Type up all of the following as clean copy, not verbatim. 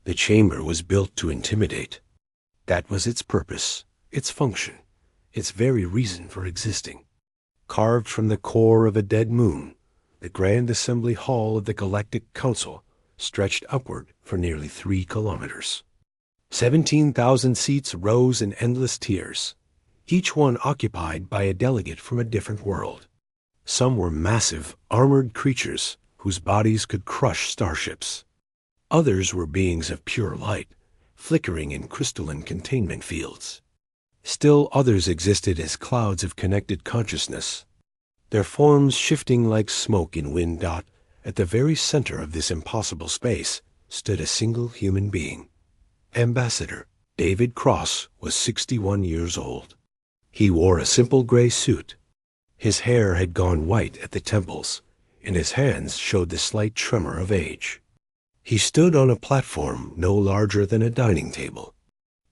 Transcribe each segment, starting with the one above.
The chamber was built to intimidate. That was its purpose, its function, its very reason for existing. Carved from the core of a dead moon, the Grand Assembly Hall of the Galactic Council stretched upward for nearly 3 kilometers. 17,000 seats rose in endless tiers, each one occupied by a delegate from a different world. Some were massive, armored creatures whose bodies could crush starships. Others were beings of pure light, flickering in crystalline containment fields. Still others existed as clouds of connected consciousness, their forms shifting like smoke in wind. At the very center of this impossible space stood a single human being. Ambassador David Cross was 61 years old. He wore a simple gray suit. His hair had gone white at the temples, and his hands showed the slight tremor of age. He stood on a platform no larger than a dining table,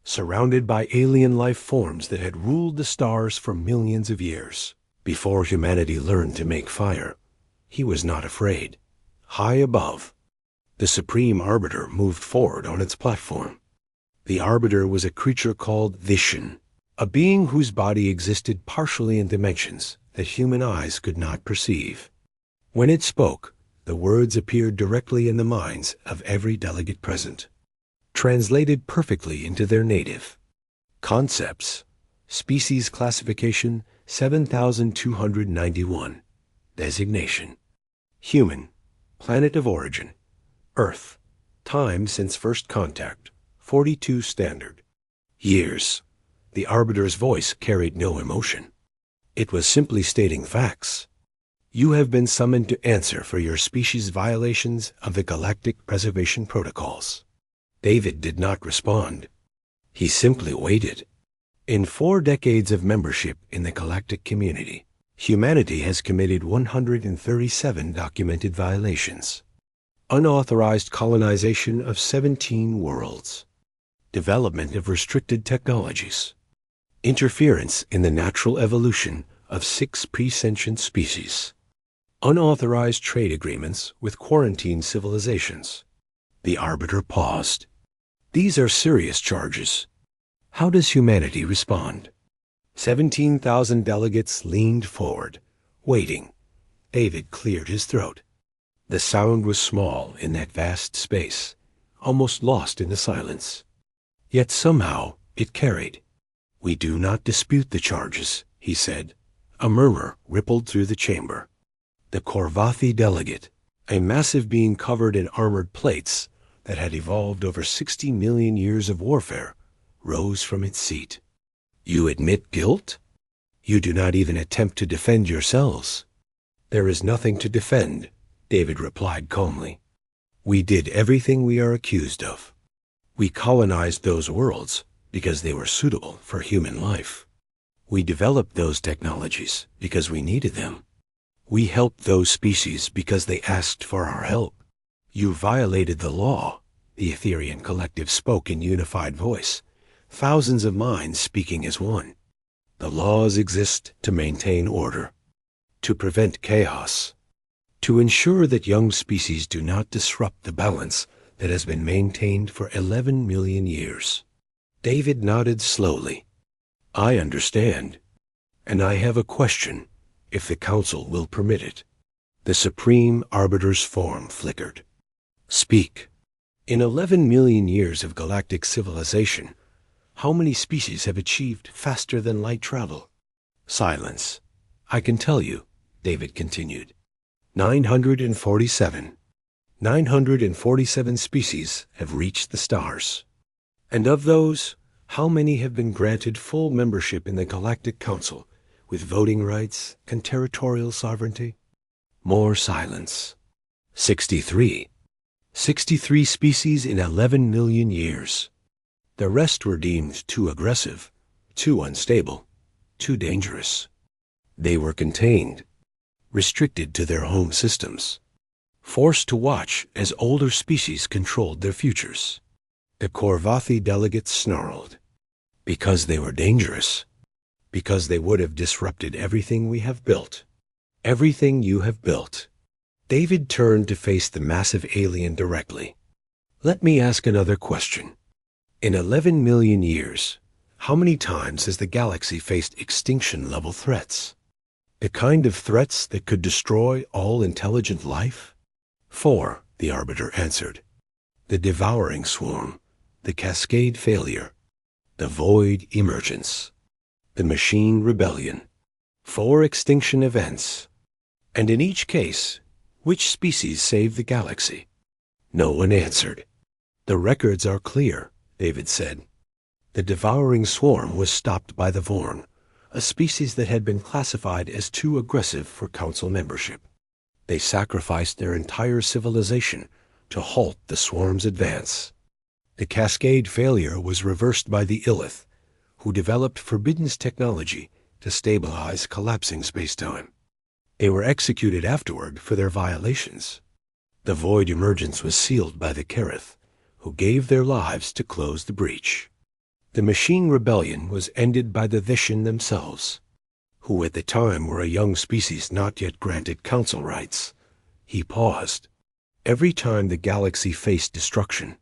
surrounded by alien life forms that had ruled the stars for millions of years. Before humanity learned to make fire, he was not afraid. High above, the Supreme Arbiter moved forward on its platform. The Arbiter was a creature called Vishen, a being whose body existed partially in dimensions that human eyes could not perceive. When it spoke, the words appeared directly in the minds of every delegate present, translated perfectly into their native. Concepts: species classification 7291. Designation: human. Planet of origin: Earth. Time since first contact: 42 standard. Years. The Arbiter's voice carried no emotion. It was simply stating facts. You have been summoned to answer for your species' violations of the Galactic Preservation Protocols. David did not respond. He simply waited. In 4 decades of membership in the galactic community, humanity has committed 137 documented violations. Unauthorized colonization of 17 worlds. Development of restricted technologies. Interference in the natural evolution of 6 pre-sentient species. Unauthorized trade agreements with quarantine civilizations. The Arbiter paused. These are serious charges. How does humanity respond? 17,000 delegates leaned forward, waiting. David cleared his throat. The sound was small in that vast space, almost lost in the silence. Yet somehow it carried. We do not dispute the charges, he said. A murmur rippled through the chamber. The Korvathi delegate, a massive being covered in armored plates that had evolved over 60 million years of warfare, rose from its seat. You admit guilt? You do not even attempt to defend yourselves. There is nothing to defend, David replied calmly. We did everything we are accused of. We colonized those worlds because they were suitable for human life. We developed those technologies because we needed them. We helped those species because they asked for our help. You violated the law, the Etherian collective spoke in unified voice, thousands of minds speaking as one. The laws exist to maintain order, to prevent chaos, to ensure that young species do not disrupt the balance that has been maintained for 11 million years. David nodded slowly. I understand, and I have a question, if the Council will permit it. The Supreme Arbiter's form flickered. Speak. In 11 million years of galactic civilization, how many species have achieved faster than light travel? Silence. I can tell you, David continued. 947. 947 species have reached the stars. And of those, how many have been granted full membership in the Galactic Council with voting rights and territorial sovereignty? More silence. 63. 63 species in 11 million years. The rest were deemed too aggressive, too unstable, too dangerous. They were contained, restricted to their home systems, forced to watch as older species controlled their futures. The Korvathi delegates snarled. Because they were dangerous. Because they would have disrupted everything we have built. Everything you have built. David turned to face the massive alien directly. Let me ask another question. In 11 million years, how many times has the galaxy faced extinction-level threats? The kind of threats that could destroy all intelligent life? 4, the Arbiter answered. The devouring swarm, the cascade failure, the void emergence, the machine rebellion. 4 extinction events. And in each case, which species saved the galaxy? No one answered. The records are clear, David said. The devouring swarm was stopped by the Vorn, a species that had been classified as too aggressive for council membership. They sacrificed their entire civilization to halt the swarm's advance. The cascade failure was reversed by the Illith, who developed Forbidden's technology to stabilize collapsing spacetime. They were executed afterward for their violations. The void emergence was sealed by the Kerith, who gave their lives to close the breach. The machine rebellion was ended by the Vishen themselves, who at the time were a young species not yet granted council rights. He paused. Every time the galaxy faced destruction,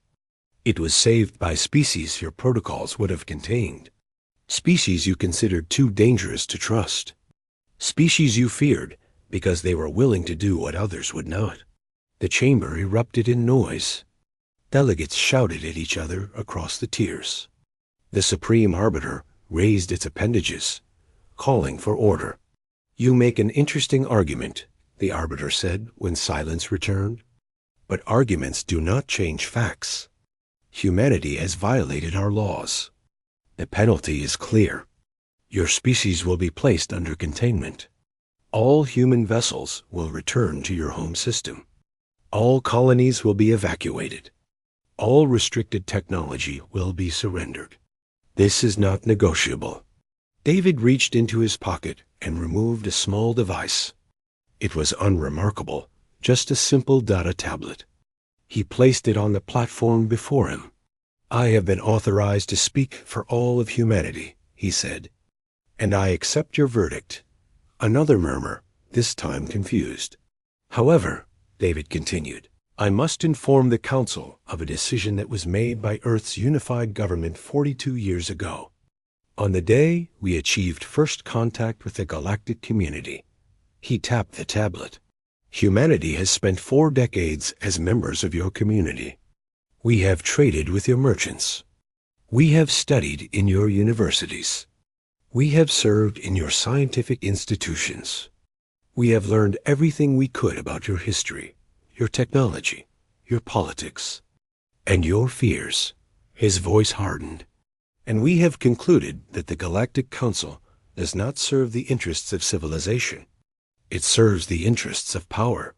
it was saved by species your protocols would have contained. Species you considered too dangerous to trust. Species you feared because they were willing to do what others would not. The chamber erupted in noise. Delegates shouted at each other across the tiers. The Supreme Arbiter raised its appendages, calling for order. You make an interesting argument, the Arbiter said when silence returned. But arguments do not change facts. Humanity has violated our laws. The penalty is clear. Your species will be placed under containment. All human vessels will return to your home system. All colonies will be evacuated. All restricted technology will be surrendered. This is not negotiable. David reached into his pocket and removed a small device. It was unremarkable, just a simple data tablet. He placed it on the platform before him. I have been authorized to speak for all of humanity, he said, and I accept your verdict. Another murmur, this time confused. However, David continued, I must inform the Council of a decision that was made by Earth's unified government 42 years ago. On the day we achieved first contact with the galactic community, he tapped the tablet. Humanity has spent 4 decades as members of your community. We have traded with your merchants. We have studied in your universities. We have served in your scientific institutions. We have learned everything we could about your history, your technology, your politics, and your fears. His voice hardened. And we have concluded that the Galactic Council does not serve the interests of civilization. It serves the interests of power.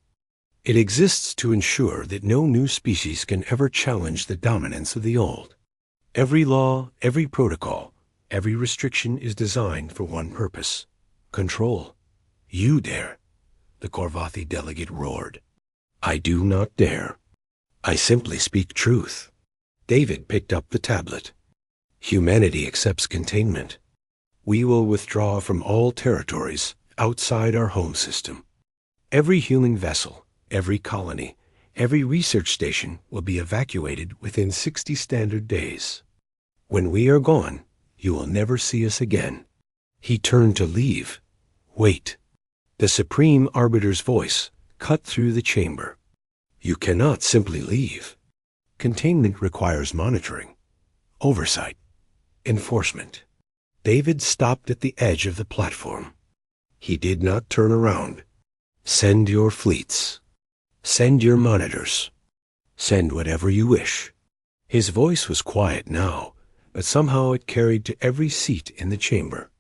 It exists to ensure that no new species can ever challenge the dominance of the old. Every law, every protocol, every restriction is designed for one purpose: control. You dare, the Korvathi delegate roared. I do not dare. I simply speak truth. David picked up the tablet. Humanity accepts containment. We will withdraw from all territories outside our home system. Every human vessel, every colony, every research station will be evacuated within 60 standard days. When we are gone, you will never see us again. He turned to leave. Wait. The Supreme Arbiter's voice cut through the chamber. You cannot simply leave. Containment requires monitoring, oversight, enforcement. David stopped at the edge of the platform. He did not turn around. Send your fleets. Send your monitors. Send whatever you wish. His voice was quiet now, but somehow it carried to every seat in the chamber.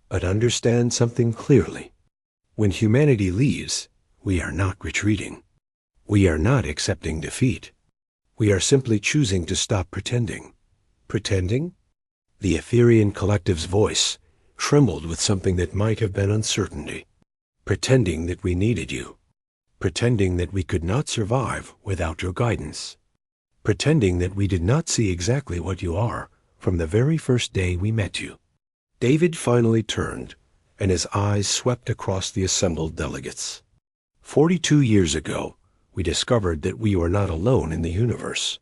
But understand something clearly. When humanity leaves, we are not retreating. We are not accepting defeat. We are simply choosing to stop pretending. Pretending? The Etherian collective's voice trembled with something that might have been uncertainty. Pretending that we needed you. Pretending that we could not survive without your guidance. Pretending that we did not see exactly what you are from the very first day we met you. David finally turned, and his eyes swept across the assembled delegates. 42 years ago, we discovered that we were not alone in the universe.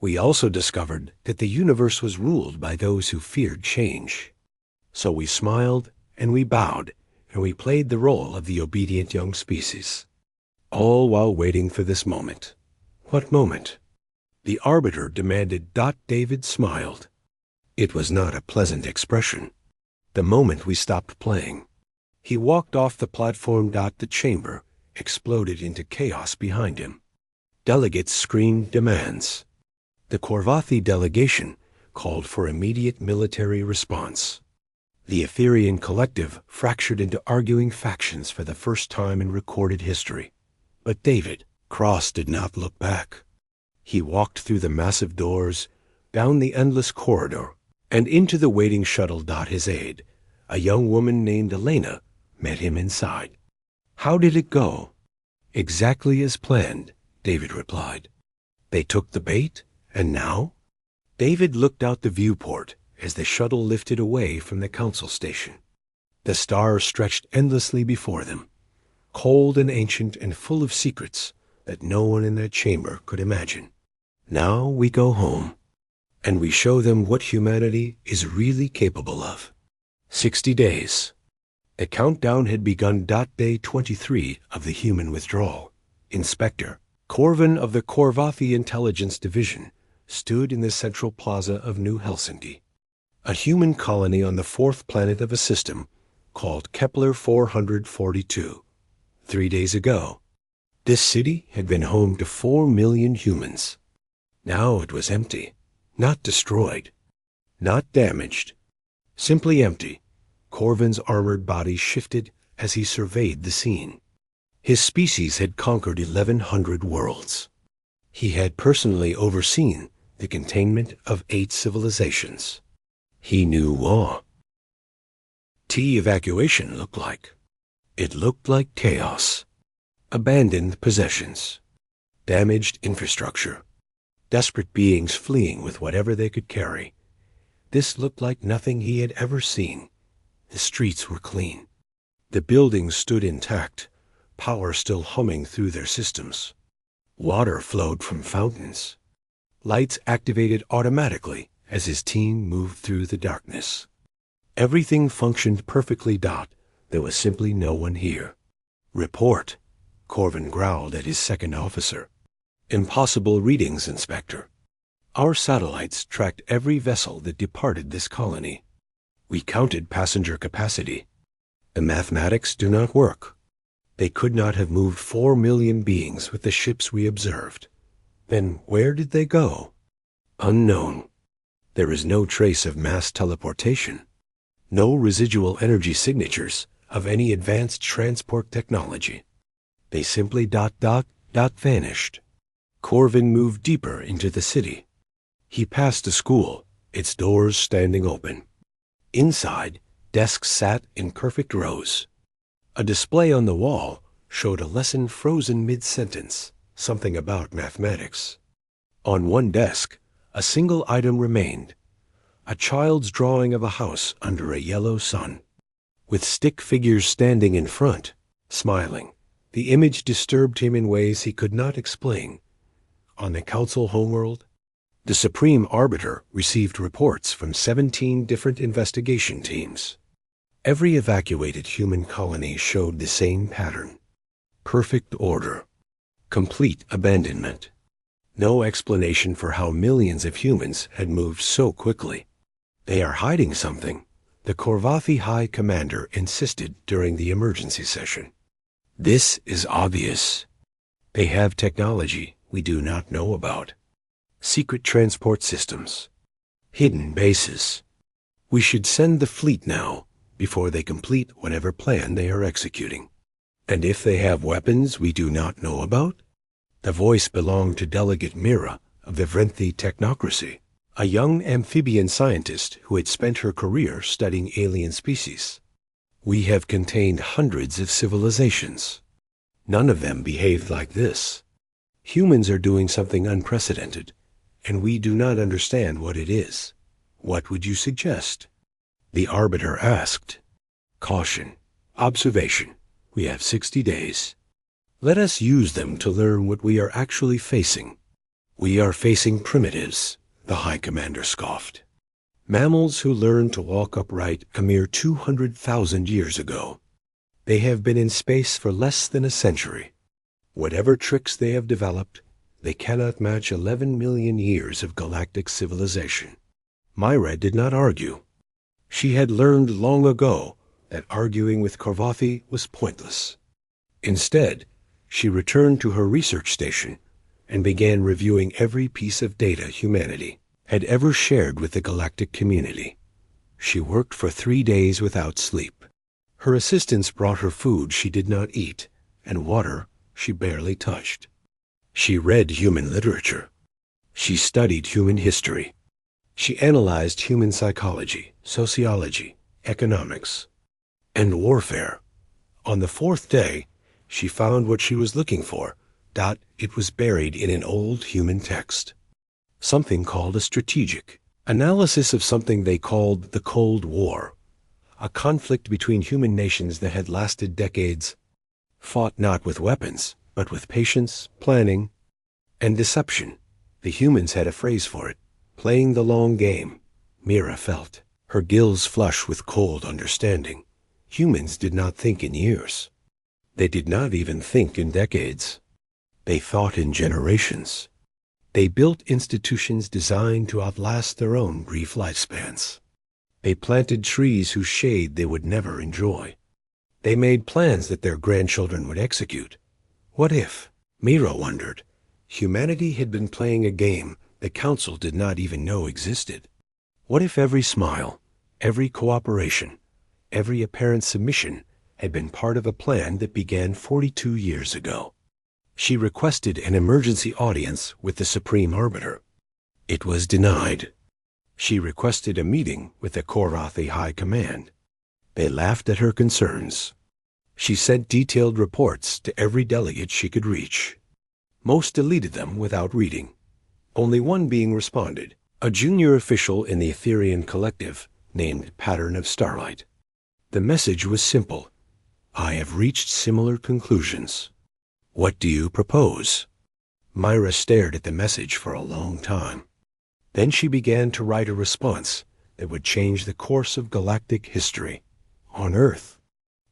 We also discovered that the universe was ruled by those who feared change. So we smiled and we bowed and we played the role of the obedient young species. All while waiting for this moment. What moment? The arbiter demanded. David smiled. It was not a pleasant expression. The moment we stopped playing. He walked off the platform. The chamber exploded into chaos behind him. Delegates screamed demands. The Korvathi delegation called for immediate military response. The Etherian collective fractured into arguing factions for the first time in recorded history. But David Cross did not look back. He walked through the massive doors, down the endless corridor, and into the waiting shuttle. His aide, a young woman named Elena, met him inside. How did it go? Exactly as planned, David replied. They took the bait, and now? David looked out the viewport as the shuttle lifted away from the council station. The stars stretched endlessly before them, cold and ancient and full of secrets that no one in that chamber could imagine. Now we go home, and we show them what humanity is really capable of. 60 days. The countdown had begun. Day 23 of the human withdrawal. Inspector Corvin of the Korvathi Intelligence Division stood in the central plaza of New Helsinki, a human colony on the fourth planet of a system called Kepler 442. 3 days ago, this city had been home to 4 million humans. Now it was empty, not destroyed, not damaged, simply empty. Corvin's armored body shifted as he surveyed the scene. His species had conquered 1,100 worlds. He had personally overseen the containment of 8 civilizations. He knew awe. Evacuation looked like. It looked like chaos. Abandoned possessions. Damaged infrastructure. Desperate beings fleeing with whatever they could carry. This looked like nothing he had ever seen. The streets were clean. The buildings stood intact, power still humming through their systems. Water flowed from fountains. Lights activated automatically as his team moved through the darkness. Everything functioned perfectly. There was simply no one here. Report, Corvin growled at his second officer. Impossible readings, Inspector. Our satellites tracked every vessel that departed this colony. We counted passenger capacity. The mathematics do not work. They could not have moved 4 million beings with the ships we observed. Then where did they go? Unknown. There is no trace of mass teleportation. No residual energy signatures of any advanced transport technology. They simply vanished. Corvin moved deeper into the city. He passed a school, its doors standing open. Inside, desks sat in perfect rows. A display on the wall showed a lesson frozen mid-sentence, something about mathematics. On one desk, a single item remained, a child's drawing of a house under a yellow sun. With stick figures standing in front, smiling, the image disturbed him in ways he could not explain. On the council homeworld, the Supreme Arbiter received reports from 17 different investigation teams. Every evacuated human colony showed the same pattern. Perfect order. Complete abandonment. No explanation for how millions of humans had moved so quickly. They are hiding something, the Korvathi High Commander insisted during the emergency session. This is obvious. They have technology we do not know about. Secret transport systems. Hidden bases. We should send the fleet now, before they complete whatever plan they are executing. And if they have weapons we do not know about? The voice belonged to Delegate Mira of the Vrenthi Technocracy, a young amphibian scientist who had spent her career studying alien species. We have contained hundreds of civilizations. None of them behaved like this. Humans are doing something unprecedented, and we do not understand what it is. What would you suggest? The Arbiter asked. Caution. Observation. We have 60 days. Let us use them to learn what we are actually facing. "We are facing primitives," the High Commander scoffed. "Mammals who learned to walk upright a mere 200,000 years ago. They have been in space for less than a century. Whatever tricks they have developed, they cannot match 11 million years of galactic civilization." Myra did not argue. She had learned long ago that arguing with Korvathi was pointless. Instead, she returned to her research station and began reviewing every piece of data humanity had ever shared with the galactic community. She worked for 3 days without sleep. Her assistants brought her food she did not eat and water she barely touched. She read human literature. She studied human history. She analyzed human psychology, sociology, economics, and warfare. On the 4th day, she found what she was looking for. It was buried in an old human text. Something called a strategic analysis of something they called the Cold War, a conflict between human nations that had lasted decades, fought not with weapons, but with patience, planning, and deception. The humans had a phrase for it: playing the long game. Mira felt her gills flush with cold understanding. Humans did not think in years. They did not even think in decades. They thought in generations. They built institutions designed to outlast their own brief lifespans. They planted trees whose shade they would never enjoy. They made plans that their grandchildren would execute. What if, Mira wondered, humanity had been playing a game the Council did not even know existed? What if every smile, every cooperation, every apparent submission had been part of a plan that began 42 years ago? She requested an emergency audience with the Supreme Arbiter. It was denied. She requested a meeting with the Korvathi High Command. They laughed at her concerns. She sent detailed reports to every delegate she could reach. Most deleted them without reading. Only one being responded, a junior official in the Etherian collective named Pattern of Starlight. The message was simple: "I have reached similar conclusions. What do you propose?" Myra stared at the message for a long time. Then she began to write a response that would change the course of galactic history. On Earth,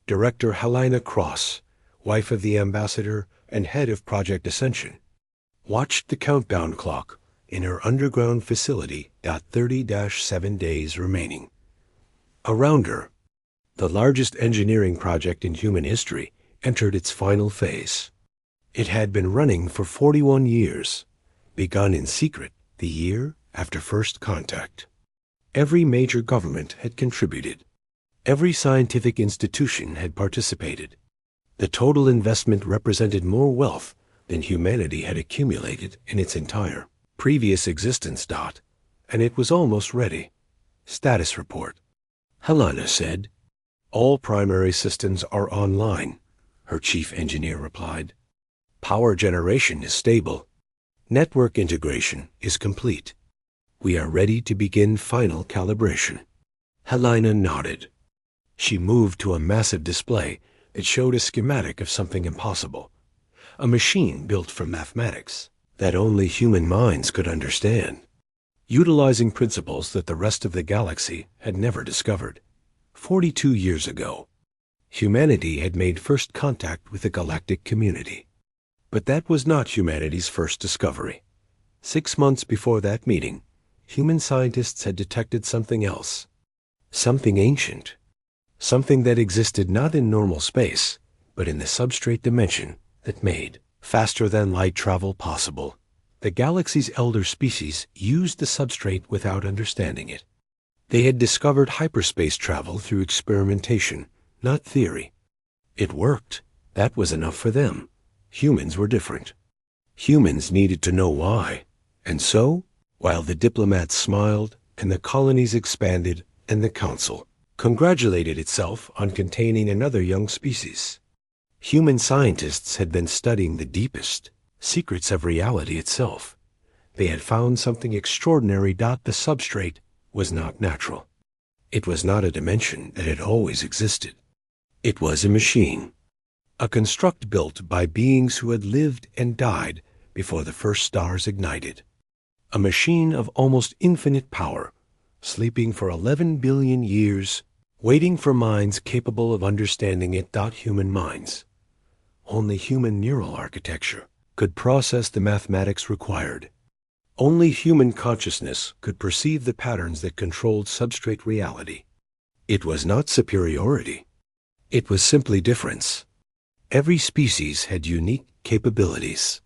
Director Helena Cross, wife of the ambassador and head of Project Ascension, watched the countdown clock in her underground facility. 30-7 days remaining. Around her, the largest engineering project in human history entered its final phase. It had been running for 41 years, begun in secret the year after first contact. Every major government had contributed. Every scientific institution had participated. The total investment represented more wealth than humanity had accumulated in its entire previous existence. And it was almost ready. Status report. Helena said. "All primary systems are online," her chief engineer replied. "Power generation is stable. Network integration is complete. We are ready to begin final calibration." Helena nodded. She moved to a massive display that showed a schematic of something impossible, a machine built from mathematics that only human minds could understand, utilizing principles that the rest of the galaxy had never discovered. 42 years ago, humanity had made first contact with the galactic community. But that was not humanity's first discovery. 6 months before that meeting, human scientists had detected something else, something ancient, something that existed not in normal space, but in the substrate dimension that made faster-than-light travel possible. The galaxy's elder species used the substrate without understanding it. They had discovered hyperspace travel through experimentation, not theory. It worked. That was enough for them. Humans were different. Humans needed to know why. And so, while the diplomats smiled and the colonies expanded and the Council congratulated itself on containing another young species, human scientists had been studying the deepest secrets of reality itself. They had found something extraordinary. The substrate was not natural. It was not a dimension that had always existed. It was a machine. A construct built by beings who had lived and died before the first stars ignited. A machine of almost infinite power, sleeping for 11 billion years, waiting for minds capable of understanding it. Human minds. Only human neural architecture could process the mathematics required. Only human consciousness could perceive the patterns that controlled substrate reality. It was not superiority. It was simply difference. Every species had unique capabilities.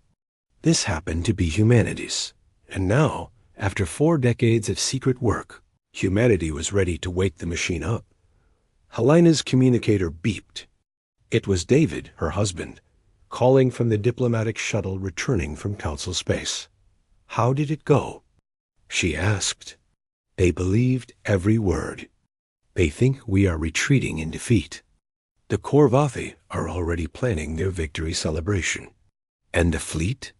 This happened to be humanity's. And now, after 4 decades of secret work, humanity was ready to wake the machine up. Helena's communicator beeped. It was David, her husband, calling from the diplomatic shuttle returning from Council space. "How did it go?" she asked. "They believed every word. They think we are retreating in defeat. The Korvathi are already planning their victory celebration. And the fleet?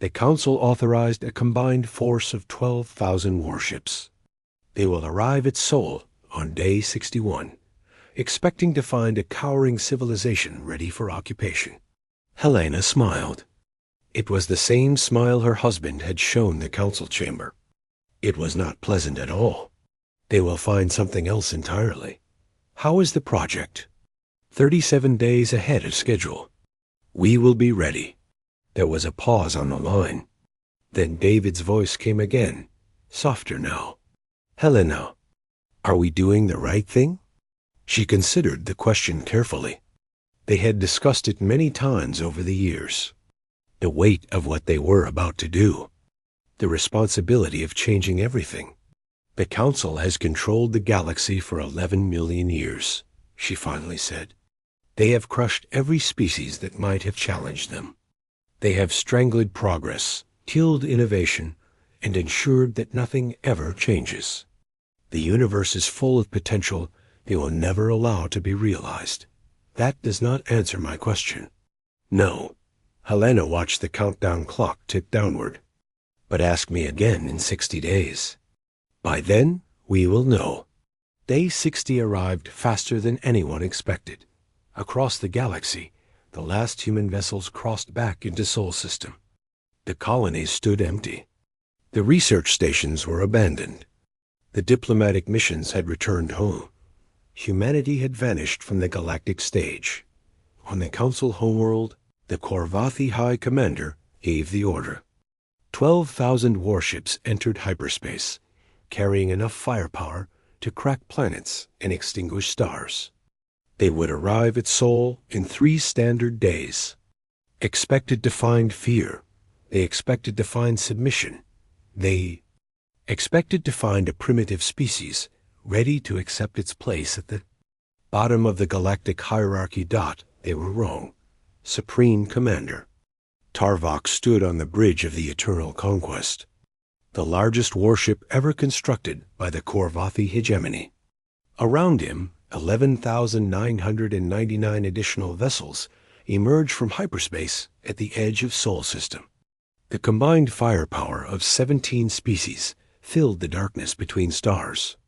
The Council authorized a combined force of 12,000 warships. They will arrive at Seoul on day 61, expecting to find a cowering civilization ready for occupation." Helena smiled. It was the same smile her husband had shown the council chamber. It was not pleasant at all. "They will find something else entirely. How is the project?" 37 days ahead of schedule. "We will be ready." There was a pause on the line. Then David's voice came again, softer now. "Helena, are we doing the right thing?" She considered the question carefully. They had discussed it many times over the years. The weight of what they were about to do. The responsibility of changing everything. "The Council has controlled the galaxy for 11 million years, she finally said. "They have crushed every species that might have challenged them. They have strangled progress, killed innovation, and ensured that nothing ever changes. The universe is full of potential they will never allow to be realized." "That does not answer my question." "No." Helena watched the countdown clock tick downward. "But ask me again in 60 days. By then, we will know." Day 60 arrived faster than anyone expected. Across the galaxy, the last human vessels crossed back into Sol System. The colonies stood empty. The research stations were abandoned. The diplomatic missions had returned home. Humanity had vanished from the galactic stage. On the Council homeworld, the Korvathi High Commander gave the order. 12,000 warships entered hyperspace, carrying enough firepower to crack planets and extinguish stars. They would arrive at Seoul in 3 standard days. Expected to find fear. They expected to find submission. They expected to find a primitive species ready to accept its place at the bottom of the galactic hierarchy. They were wrong. Supreme Commander. Tarvok stood on the bridge of the Eternal Conquest, the largest warship ever constructed by the Korvathi hegemony. Around him, 11,999 additional vessels emerged from hyperspace at the edge of Sol System. The combined firepower of 17 species filled the darkness between stars.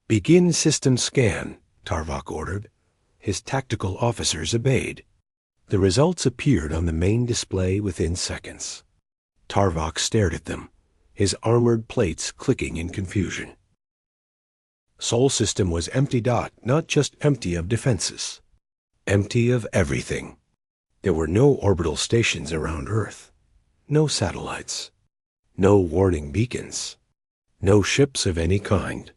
"Begin system scan," Tarvok ordered. His tactical officers obeyed. The results appeared on the main display within seconds. Tarvok stared at them, his armored plates clicking in confusion. Sol System was empty. Not just empty of defenses. Empty of everything. There were no orbital stations around Earth. No satellites. No warning beacons. No ships of any kind.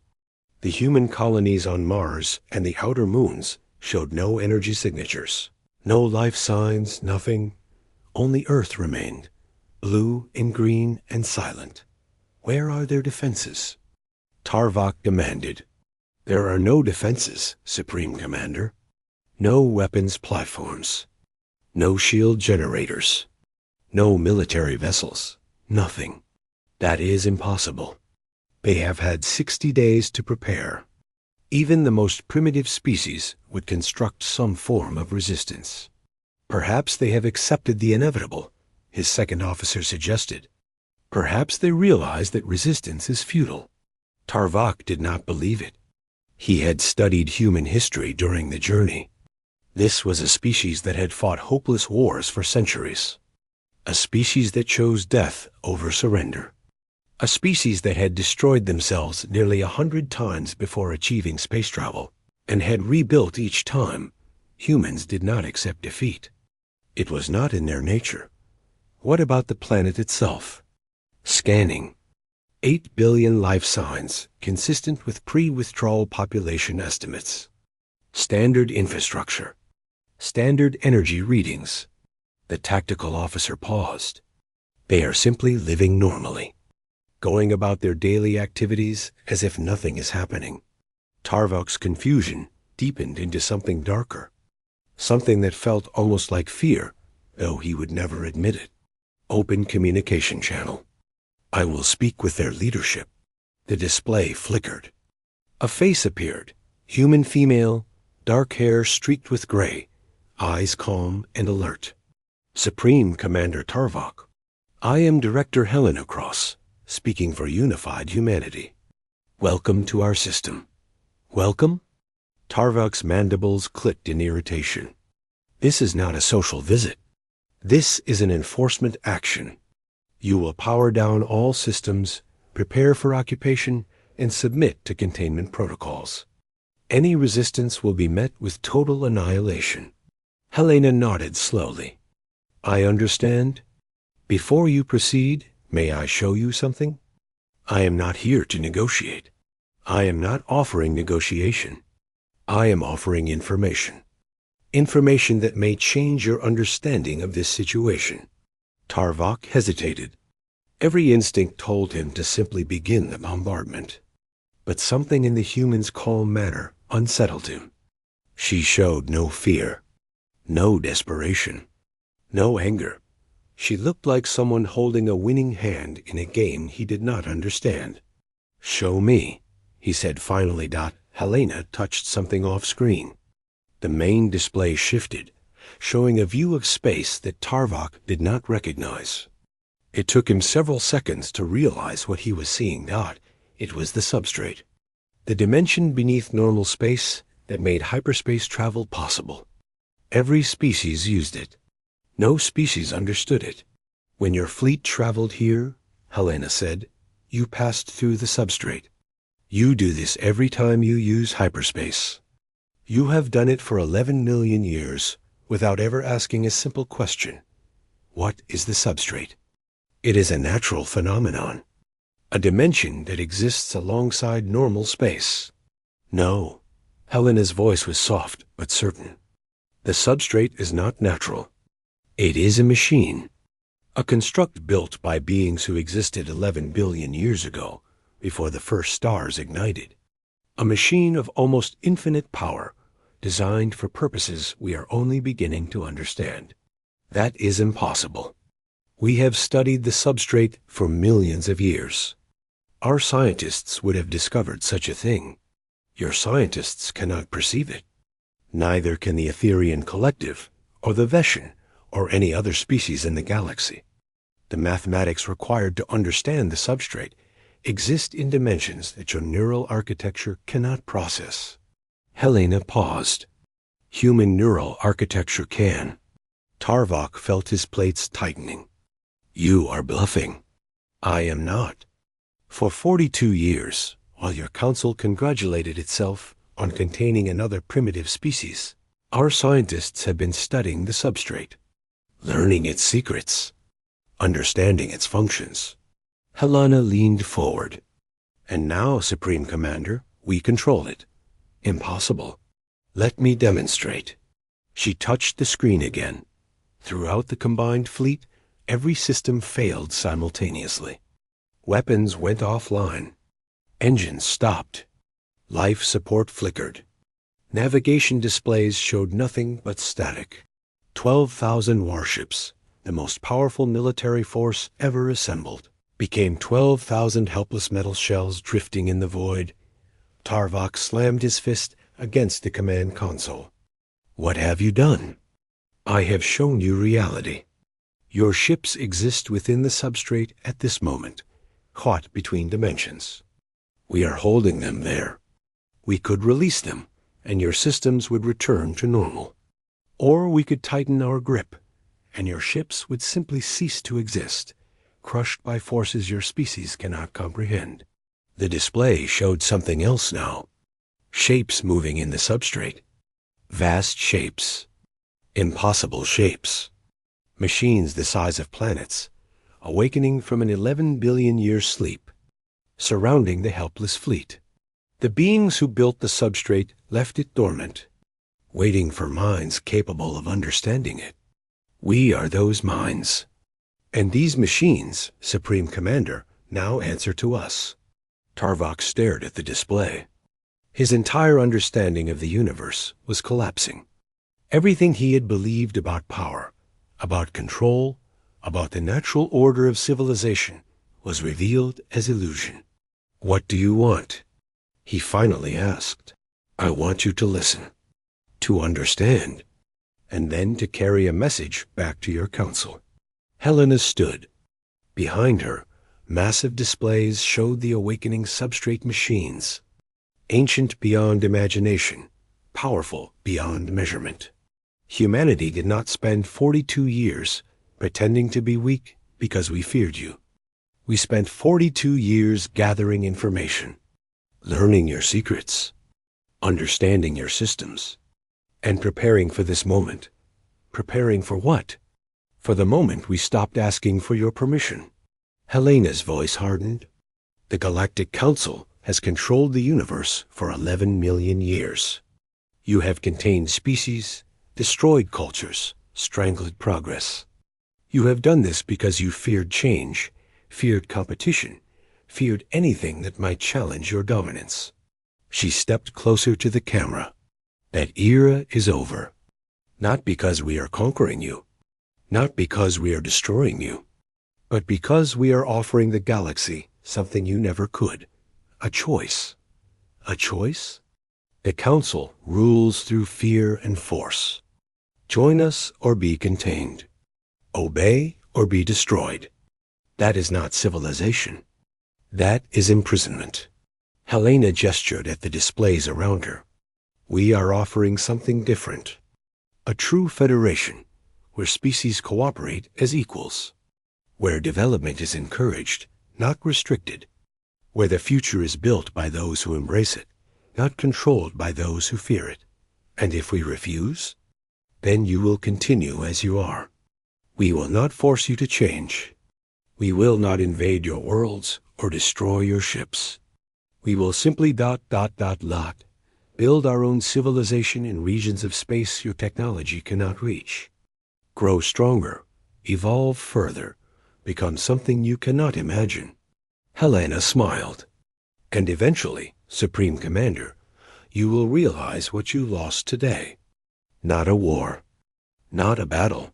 The human colonies on Mars and the outer moons showed no energy signatures. No life signs, nothing. Only Earth remained, blue and green and silent. Where are their defenses? Tarvok demanded. "There are no defenses, Supreme Commander. No weapons platforms. No shield generators. No military vessels. Nothing. That is impossible. They have had 60 days to prepare. Even the most primitive species would construct some form of resistance." "Perhaps they have accepted the inevitable," his second officer suggested. "Perhaps they realize that resistance is futile." Tarvok did not believe it. He had studied human history during the journey. This was a species that had fought hopeless wars for centuries. A species that chose death over surrender. A species that had destroyed themselves nearly 100 times before achieving space travel, and had rebuilt each time. Humans did not accept defeat. It was not in their nature. What about the planet itself? Scanning. 8 billion life signs, consistent with pre-withdrawal population estimates. Standard infrastructure. Standard energy readings. The tactical officer paused. They are simply living normally, going about their daily activities as if nothing is happening. Tarvok's confusion deepened into something darker, something that felt almost like fear, though he would never admit it. Open communication channel. I will speak with their leadership. The display flickered. A face appeared, human female, dark hair streaked with gray, eyes calm and alert. Supreme Commander Tarvok. I am Director Helena Cross, speaking for unified humanity. Welcome to our system. Welcome? Tarvok's mandibles clicked in irritation. This is not a social visit. This is an enforcement action. You will power down all systems, prepare for occupation, and submit to containment protocols. Any resistance will be met with total annihilation. Helena nodded slowly. I understand. Before you proceed, may I show you something? I am not here to negotiate. I am not offering negotiation. I am offering information. Information that may change your understanding of this situation. Tarvok hesitated. Every instinct told him to simply begin the bombardment. But something in the human's calm manner unsettled him. She showed no fear, no desperation, no anger. She looked like someone holding a winning hand in a game he did not understand. Show me, he said finally. Helena touched something off screen. The main display shifted, showing a view of space that Tarvok did not recognize. It took him several seconds to realize what he was seeing. It was the substrate, the dimension beneath normal space that made hyperspace travel possible. Every species used it. No species understood it. When your fleet traveled here, Helena said, you passed through the substrate. You do this every time you use hyperspace. You have done it for 11 million years without ever asking a simple question. What is the substrate? It is a natural phenomenon, a dimension that exists alongside normal space. No, Helena's voice was soft but certain. The substrate is not natural. It is a machine, a construct built by beings who existed 11 billion years ago, before the first stars ignited. A machine of almost infinite power, designed for purposes we are only beginning to understand. That is impossible. We have studied the substrate for millions of years. Our scientists would have discovered such a thing. Your scientists cannot perceive it. Neither can the Etherian Collective, or the Veshan, or any other species in the galaxy. The mathematics required to understand the substrate exist in dimensions that your neural architecture cannot process. Helena paused. Human neural architecture can. Tarvok felt his plates tightening. You are bluffing. I am not. For 42 years, while your council congratulated itself on containing another primitive species, our scientists have been studying the substrate, learning its secrets, understanding its functions. Helena leaned forward. And now, Supreme Commander, we control it. Impossible. Let me demonstrate. She touched the screen again. Throughout the combined fleet, every system failed simultaneously. Weapons went offline. Engines stopped. Life support flickered. Navigation displays showed nothing but static. 12,000 warships, the most powerful military force ever assembled, became 12,000 helpless metal shells drifting in the void. Tarvok slammed his fist against the command console. What have you done? I have shown you reality. Your ships exist within the substrate at this moment, caught between dimensions. We are holding them there. We could release them, and your systems would return to normal. Or we could tighten our grip and your ships would simply cease to exist, crushed by forces your species cannot comprehend. The display showed something else now. Shapes moving in the substrate. Vast shapes. Impossible shapes. Machines the size of planets, awakening from an 11 billion year sleep, surrounding the helpless fleet. The beings who built the substrate left it dormant, waiting for minds capable of understanding it. We are those minds. And these machines, Supreme Commander, now answer to us. Tarvok stared at the display. His entire understanding of the universe was collapsing. Everything he had believed about power, about control, about the natural order of civilization, was revealed as illusion. "What do you want?" he finally asked. "I want you to listen, to understand, and then to carry a message back to your council." Helena stood. Behind her, massive displays showed the awakening substrate machines, ancient beyond imagination, powerful beyond measurement. Humanity did not spend 42 years pretending to be weak because we feared you. We spent 42 years gathering information, learning your secrets, understanding your systems, and preparing for this moment. Preparing for what? For the moment we stopped asking for your permission. Helena's voice hardened. The Galactic Council has controlled the universe for 11 million years. You have contained species, destroyed cultures, strangled progress. You have done this because you feared change, feared competition, feared anything that might challenge your dominance. She stepped closer to the camera. That era is over. Not because we are conquering you, not because we are destroying you, but because we are offering the galaxy something you never could. A choice. A choice? The Council rules through fear and force. Join us or be contained. Obey or be destroyed. That is not civilization. That is imprisonment. Helena gestured at the displays around her. We are offering something different. A true federation, where species cooperate as equals. Where development is encouraged, not restricted. Where the future is built by those who embrace it, not controlled by those who fear it. And if we refuse, then you will continue as you are. We will not force you to change. We will not invade your worlds or destroy your ships. We will simply build our own civilization in regions of space your technology cannot reach. Grow stronger, evolve further, become something you cannot imagine. Helena smiled. And eventually, Supreme Commander, you will realize what you lost today. Not a war, not a battle.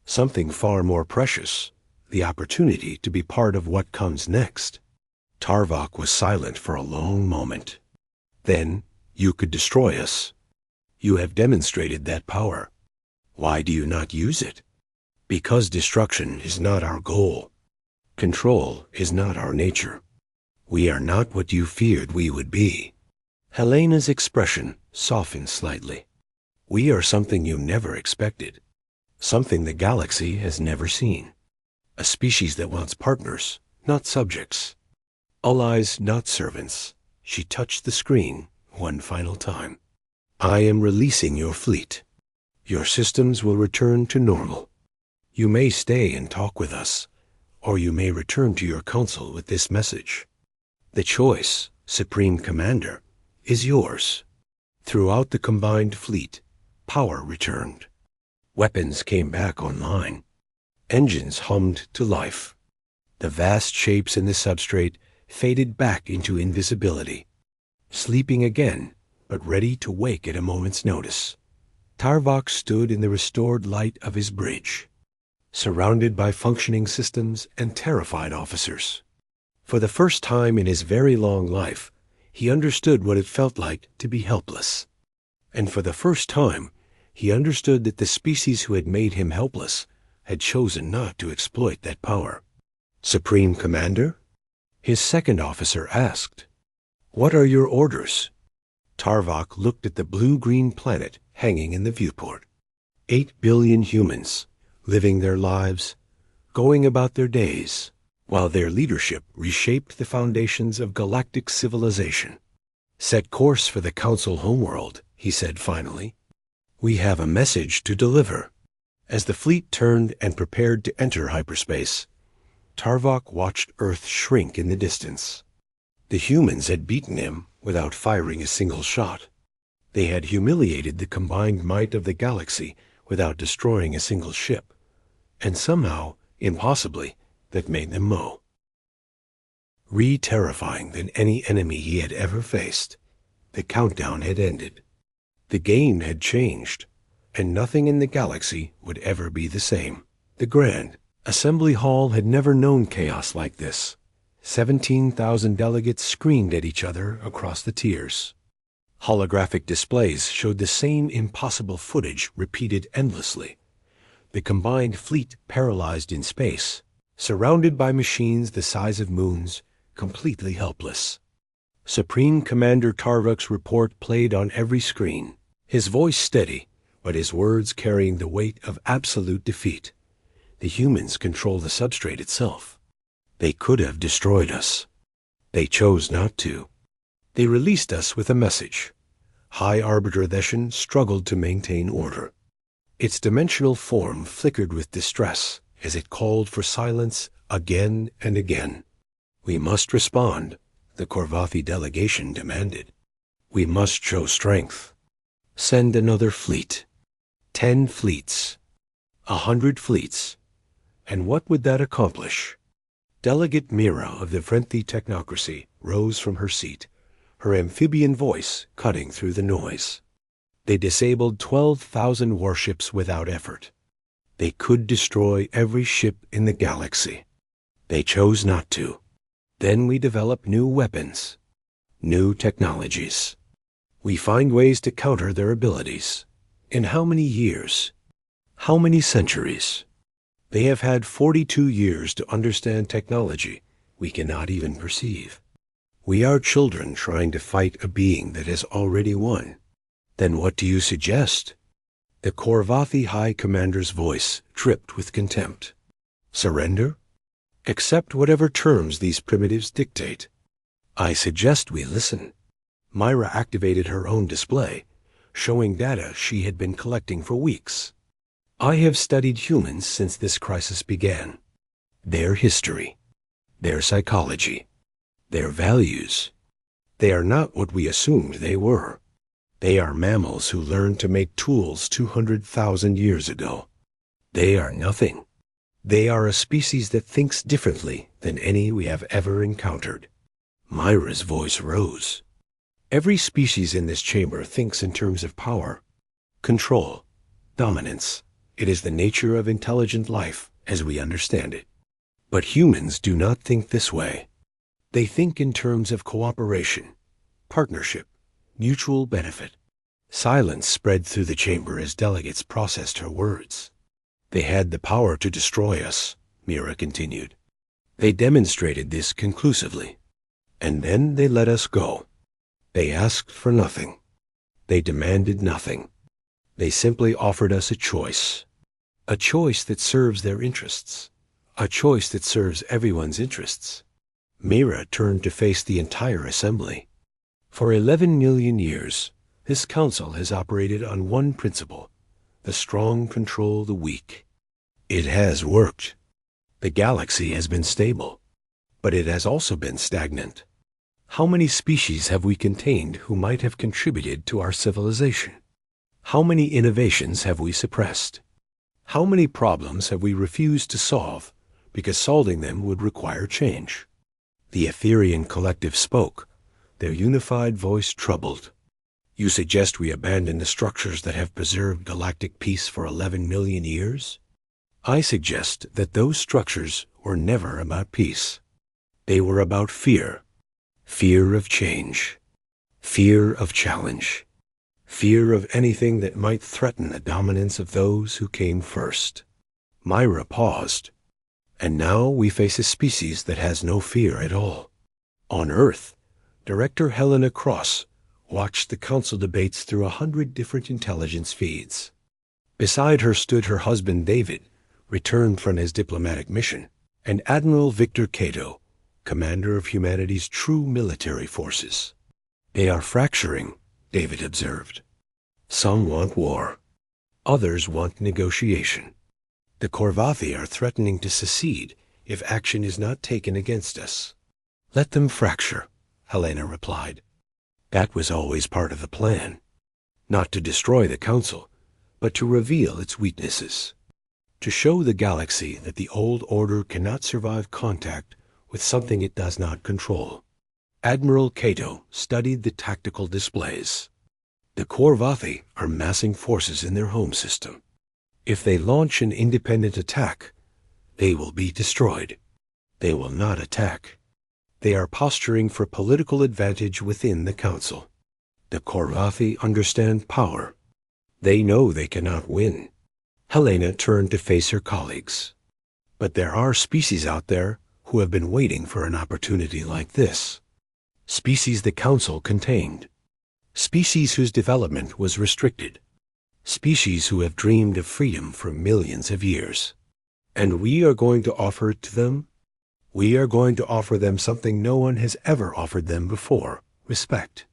Something far more precious, the opportunity to be part of what comes next. Tarvok was silent for a long moment. Then, you could destroy us. You have demonstrated that power. Why do you not use it? Because destruction is not our goal. Control is not our nature. We are not what you feared we would be. Helena's expression softened slightly. We are something you never expected. Something the galaxy has never seen. A species that wants partners, not subjects. Allies, not servants. She touched the screen one final time. I am releasing your fleet. Your systems will return to normal. You may stay and talk with us, or you may return to your council with this message. The choice, Supreme Commander, is yours. Throughout the combined fleet, power returned. Weapons came back online. Engines hummed to life. The vast shapes in the substrate faded back into invisibility. Sleeping again, but ready to wake at a moment's notice. Tarvok stood in the restored light of his bridge, surrounded by functioning systems and terrified officers. For the first time in his very long life, he understood what it felt like to be helpless. And for the first time, he understood that the species who had made him helpless had chosen not to exploit that power. Supreme Commander? His second officer asked. What are your orders? Tarvok looked at the blue-green planet hanging in the viewport. 8 billion humans, living their lives, going about their days, while their leadership reshaped the foundations of galactic civilization. "Set course for the Council homeworld," he said finally. "We have a message to deliver." As the fleet turned and prepared to enter hyperspace, Tarvok watched Earth shrink in the distance. The humans had beaten him without firing a single shot. They had humiliated the combined might of the galaxy without destroying a single ship. And somehow, impossibly, that made them mow. Terrifying than any enemy he had ever faced, the countdown had ended. The game had changed, and nothing in the galaxy would ever be the same. The Grand Assembly Hall had never known chaos like this. 17,000 delegates screamed at each other across the tiers. Holographic displays showed the same impossible footage repeated endlessly. The combined fleet paralyzed in space, surrounded by machines the size of moons, completely helpless. Supreme Commander Tarvok's report played on every screen, his voice steady, but his words carrying the weight of absolute defeat. The humans control the substrate itself. They could have destroyed us. They chose not to. They released us with a message. High Arbiter Theshan struggled to maintain order. Its dimensional form flickered with distress as it called for silence again and again. "We must respond," the Korvathi delegation demanded. "We must show strength. Send another fleet. 10 fleets. 100 fleets. And what would that accomplish?" Delegate Mira of the Frenthi technocracy rose from her seat, her amphibian voice cutting through the noise. "They disabled 12,000 warships without effort. They could destroy every ship in the galaxy. They chose not to. Then we develop new weapons, new technologies. We find ways to counter their abilities. In how many years? How many centuries? They have had 42 years to understand technology we cannot even perceive. We are children trying to fight a being that has already won. Then what do you suggest?" The Korvathi High Commander's voice dripped with contempt. "Surrender? Accept whatever terms these primitives dictate. I suggest we listen." Myra activated her own display, showing data she had been collecting for weeks. "I have studied humans since this crisis began. Their history, their psychology, their values. They are not what we assumed they were. They are mammals who learned to make tools 200,000 years ago. They are nothing. They are a species that thinks differently than any we have ever encountered." Myra's voice rose. "Every species in this chamber thinks in terms of power, control, dominance. It is the nature of intelligent life as we understand it. But humans do not think this way. They think in terms of cooperation, partnership, mutual benefit." Silence spread through the chamber as delegates processed her words. "They had the power to destroy us," Mira continued. "They demonstrated this conclusively. And then they let us go. They asked for nothing. They demanded nothing. They simply offered us a choice that serves their interests, a choice that serves everyone's interests." Mira turned to face the entire assembly. "For 11 million years, this council has operated on one principle: the strong control the weak. It has worked. The galaxy has been stable, but it has also been stagnant. How many species have we contained who might have contributed to our civilization? How many innovations have we suppressed? How many problems have we refused to solve because solving them would require change?" The Etherian collective spoke, their unified voice troubled. "You suggest we abandon the structures that have preserved galactic peace for 11 million years? I suggest that those structures were never about peace. They were about fear. Fear of change. Fear of challenge. Fear of anything that might threaten the dominance of those who came first." Myra paused. "And now we face a species that has no fear at all." On Earth, Director Helena Cross watched the council debates through 100 different intelligence feeds. Beside her stood her husband David, returned from his diplomatic mission, and Admiral Victor Cato, commander of humanity's true military forces. They are fracturing, David observed. Some want war. Others want negotiation. The Korvathi are threatening to secede if action is not taken against us. Let them fracture, Helena replied. That was always part of the plan. Not to destroy the Council, but to reveal its weaknesses. To show the galaxy that the old order cannot survive contact with something it does not control. Admiral Cato studied the tactical displays. The Korvathi are massing forces in their home system. If they launch an independent attack, they will be destroyed. They will not attack. They are posturing for political advantage within the Council. The Korvathi understand power. They know they cannot win. Helena turned to face her colleagues. But there are species out there who have been waiting for an opportunity like this. Species the Council contained. Species whose development was restricted. Species who have dreamed of freedom for millions of years. And we are going to offer it to them? We are going to offer them something no one has ever offered them before, respect.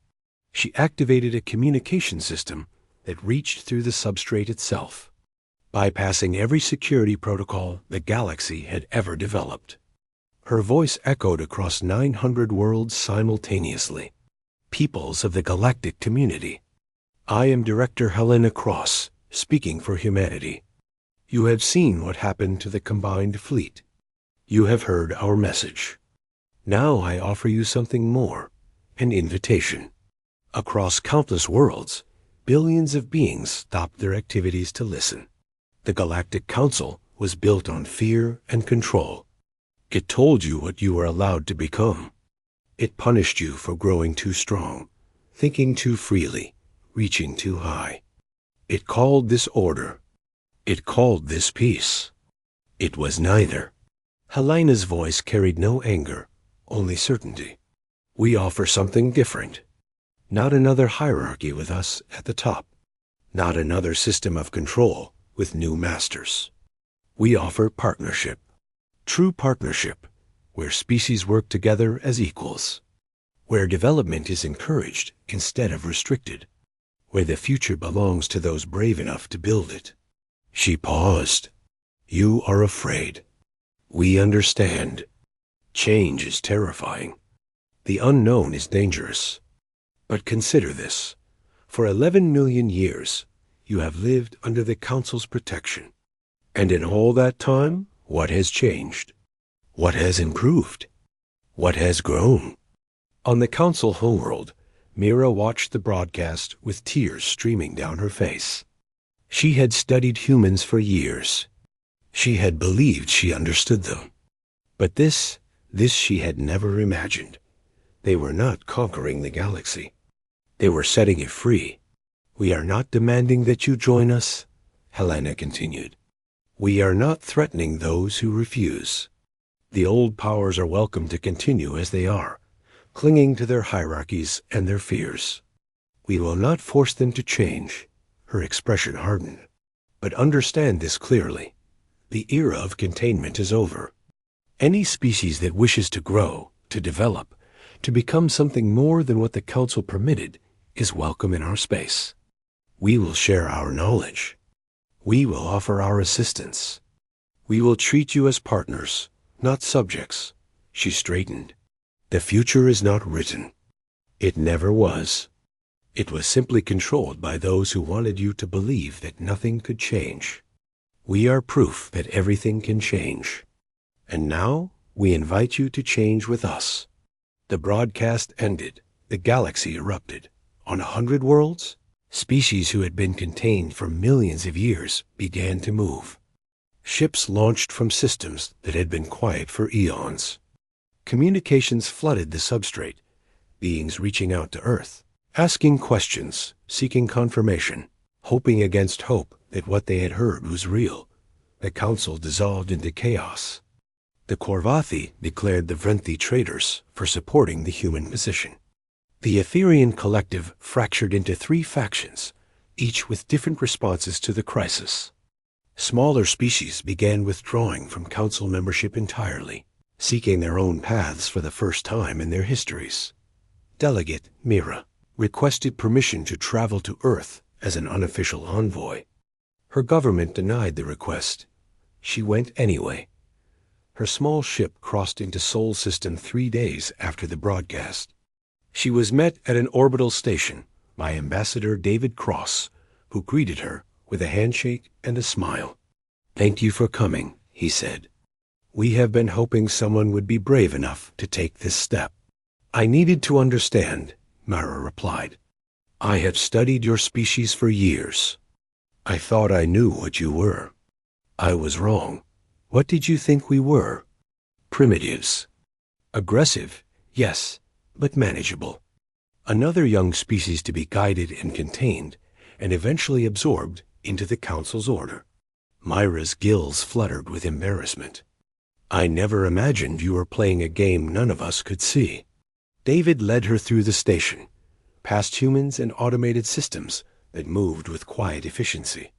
She activated a communication system that reached through the substrate itself, bypassing every security protocol the galaxy had ever developed. Her voice echoed across 900 worlds simultaneously, peoples of the galactic community. I am Director Helena Cross, speaking for humanity. You have seen what happened to the combined fleet. You have heard our message. Now I offer you something more, an invitation. Across countless worlds, billions of beings stopped their activities to listen. The Galactic Council was built on fear and control. It told you what you were allowed to become. It punished you for growing too strong, thinking too freely, reaching too high. It called this order. It called this peace. It was neither. Helena's voice carried no anger, only certainty. We offer something different. Not another hierarchy with us at the top. Not another system of control with new masters. We offer partnership. True partnership, where species work together as equals. Where development is encouraged instead of restricted. Where the future belongs to those brave enough to build it. She paused. You are afraid. We understand. Change is terrifying. The unknown is dangerous. But consider this. For 11 million years, you have lived under the Council's protection. And in all that time, what has changed? What has improved? What has grown? On the Council homeworld, Mira watched the broadcast with tears streaming down her face. She had studied humans for years. She had believed she understood them. But this she had never imagined. They were not conquering the galaxy. They were setting it free. We are not demanding that you join us, Helena continued. We are not threatening those who refuse. The old powers are welcome to continue as they are, clinging to their hierarchies and their fears. We will not force them to change. Her expression hardened. But understand this clearly. The era of containment is over. Any species that wishes to grow, to develop, to become something more than what the Council permitted is welcome in our space. We will share our knowledge. We will offer our assistance. We will treat you as partners, not subjects. She straightened. The future is not written. It never was. It was simply controlled by those who wanted you to believe that nothing could change. We are proof that everything can change. And now we invite you to change with us. The broadcast ended. The galaxy erupted. On 100 worlds, species who had been contained for millions of years began to move. Ships launched from systems that had been quiet for eons. Communications flooded the substrate, beings reaching out to Earth, asking questions, seeking confirmation, hoping against hope that what they had heard was real. The Council dissolved into chaos. The Korvathi declared the Vrenthi traitors for supporting the human position. The Etherian collective fractured into 3 factions, each with different responses to the crisis. Smaller species began withdrawing from council membership entirely, seeking their own paths for the first time in their histories. Delegate Mira requested permission to travel to Earth as an unofficial envoy. Her government denied the request. She went anyway. Her small ship crossed into Sol System 3 days after the broadcast. She was met at an orbital station by Ambassador David Cross, who greeted her with a handshake and a smile. "Thank you for coming," he said. "We have been hoping someone would be brave enough to take this step." "I needed to understand," Mara replied. "I have studied your species for years. I thought I knew what you were. I was wrong. What did you think we were?" "Primitives. Aggressive, yes, but manageable. Another young species to be guided and contained, and eventually absorbed into the Council's order." Myra's gills fluttered with embarrassment. "I never imagined you were playing a game none of us could see." David led her through the station, past humans and automated systems that moved with quiet efficiency.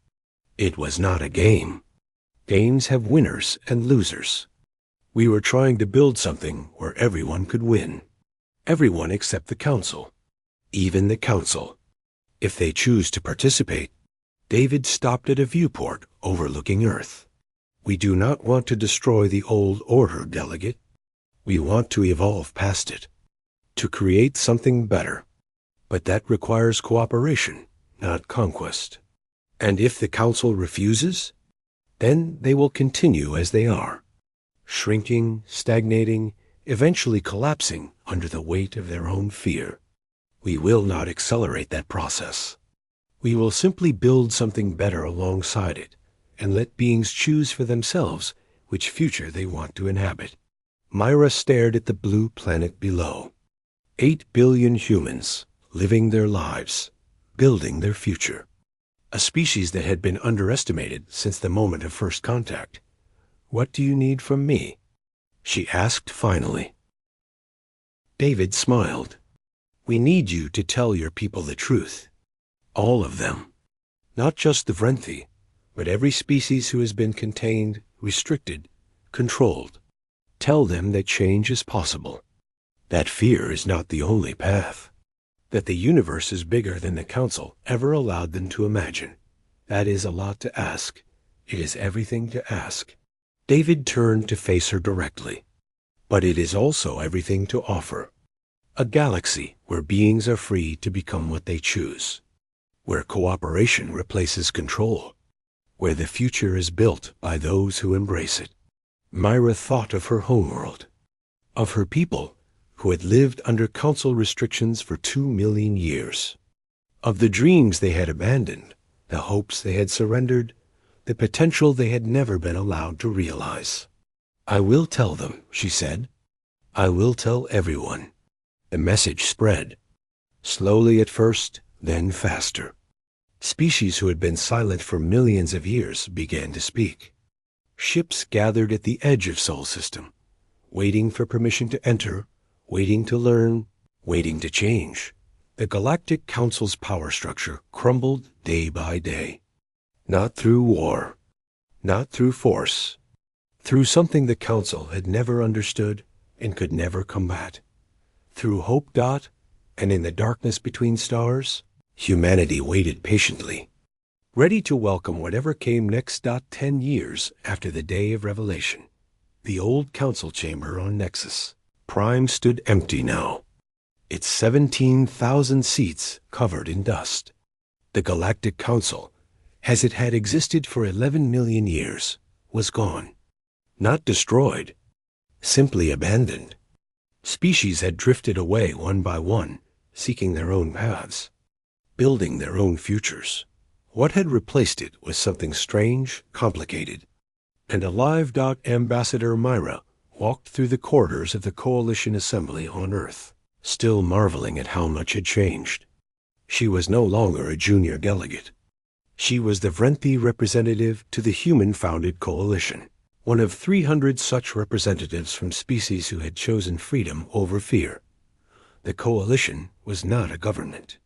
It was not a game. Games have winners and losers. We were trying to build something where everyone could win. Everyone except the Council. Even the Council. If they choose to participate. David stopped at a viewport overlooking Earth. "We do not want to destroy the old order, Delegate. We want to evolve past it. To create something better. But that requires cooperation, not conquest. And if the Council refuses, then they will continue as they are, shrinking, stagnating, eventually collapsing under the weight of their own fear. We will not accelerate that process. We will simply build something better alongside it, and let beings choose for themselves which future they want to inhabit." Myra stared at the blue planet below. 8 billion humans, living their lives, building their future. A species that had been underestimated since the moment of first contact. "What do you need from me?" she asked finally. David smiled. "We need you to tell your people the truth. All of them. Not just the Vrenthi, but every species who has been contained, restricted, controlled. Tell them that change is possible. That fear is not the only path. That the universe is bigger than the Council ever allowed them to imagine. That is a lot to ask. It is everything to ask." David turned to face her directly. "But it is also everything to offer. A galaxy where beings are free to become what they choose. Where cooperation replaces control. Where the future is built by those who embrace it." Myra thought of her homeworld. Of her people who had lived under Council restrictions for 2 million years. Of the dreams they had abandoned, the hopes they had surrendered, the potential they had never been allowed to realize. "I will tell them," she said. "I will tell everyone." The message spread. Slowly at first, then faster. Species who had been silent for millions of years began to speak. Ships gathered at the edge of Sol System, waiting for permission to enter, waiting to learn, waiting to change. The Galactic Council's power structure crumbled day by day. Not through war, not through force, through something the Council had never understood and could never combat. Through hope. And in the darkness between stars, humanity waited patiently, ready to welcome whatever came next. 10 years after the day of revelation, the old Council chamber on Nexus Prime stood empty now, its 17,000 seats covered in dust. The Galactic Council, as it had existed for 11 million years, was gone. Not destroyed, simply abandoned. Species had drifted away one by one, seeking their own paths, building their own futures. What had replaced it was something strange, complicated. And alive. Ambassador Myra walked through the corridors of the Coalition Assembly on Earth, still marveling at how much had changed. She was no longer a junior delegate. She was the Vrenthi representative to the human-founded coalition, one of 300 such representatives from species who had chosen freedom over fear. The coalition was not a government.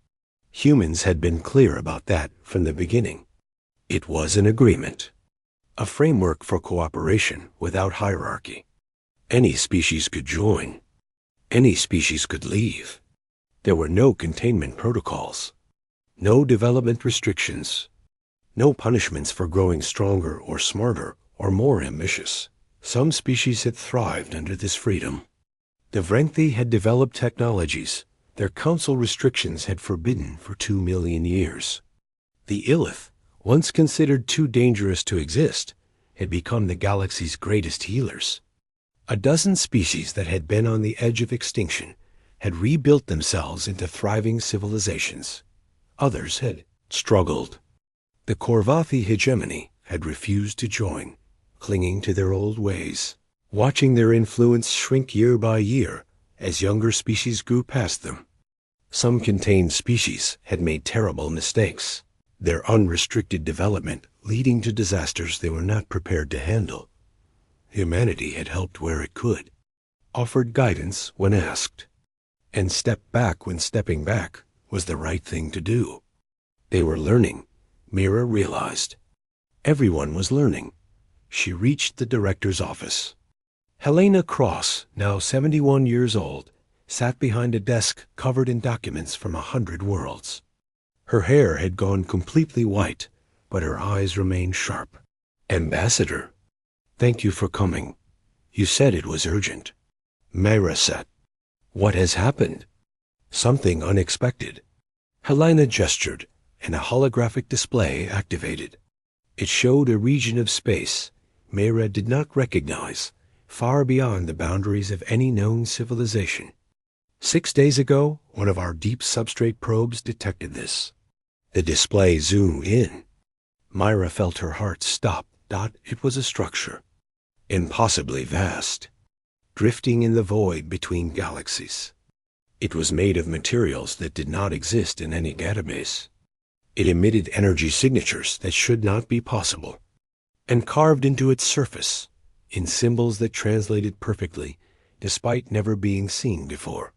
Humans had been clear about that from the beginning. It was an agreement. a framework for cooperation without hierarchy. Any species could join. Any species could leave. There were no containment protocols, no development restrictions, no punishments for growing stronger or smarter or more ambitious. Some species had thrived under this freedom. The Vrenthi had developed technologies their council restrictions had forbidden for 2 million years. The Illith, once considered too dangerous to exist, had become the galaxy's greatest healers. A dozen species that had been on the edge of extinction had rebuilt themselves into thriving civilizations. Others had struggled. The Korvathi hegemony had refused to join, clinging to their old ways, watching their influence shrink year by year as younger species grew past them. Some contained species had made terrible mistakes, their unrestricted development leading to disasters they were not prepared to handle. Humanity had helped where it could, offered guidance when asked, and stepped back when stepping back was the right thing to do. They were learning, Mira realized. Everyone was learning. She reached the director's office. Helena Cross, now 71 years old, sat behind a desk covered in documents from 100 worlds. Her hair had gone completely white, but her eyes remained sharp. "Ambassador, thank you for coming. You said it was urgent." Mira said, "What has happened?" "Something unexpected." Helena gestured, and a holographic display activated. It showed a region of space Mira did not recognize, far beyond the boundaries of any known civilization. 6 days ago, one of our deep substrate probes detected this. The display zoomed in. Mira felt her heart stop. It was a structure, impossibly vast, drifting in the void between galaxies. It was made of materials that did not exist in any database. It emitted energy signatures that should not be possible, and carved into its surface, in symbols that translated perfectly, despite never being seen before,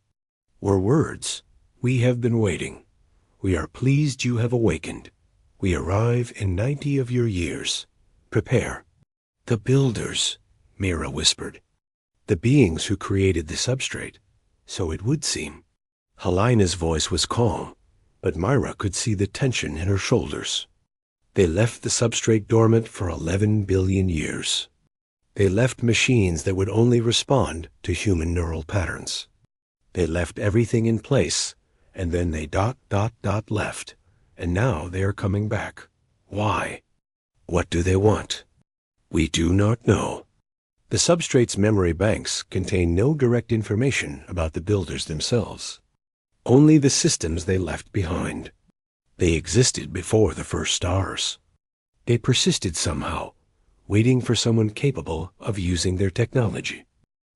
were words. "We have been waiting. We are pleased you have awakened. We arrive in 90 of your years. Prepare." "The builders," Mira whispered. "The beings who created the substrate, so it would seem." Helena's voice was calm, but Mira could see the tension in her shoulders. They left the substrate dormant for 11 billion years. They left machines that would only respond to human neural patterns. They left everything in place, and then they left, and now they are coming back. Why? What do they want? We do not know. The substrate's memory banks contain no direct information about the builders themselves, only the systems they left behind. They existed before the first stars. They persisted somehow, waiting for someone capable of using their technology.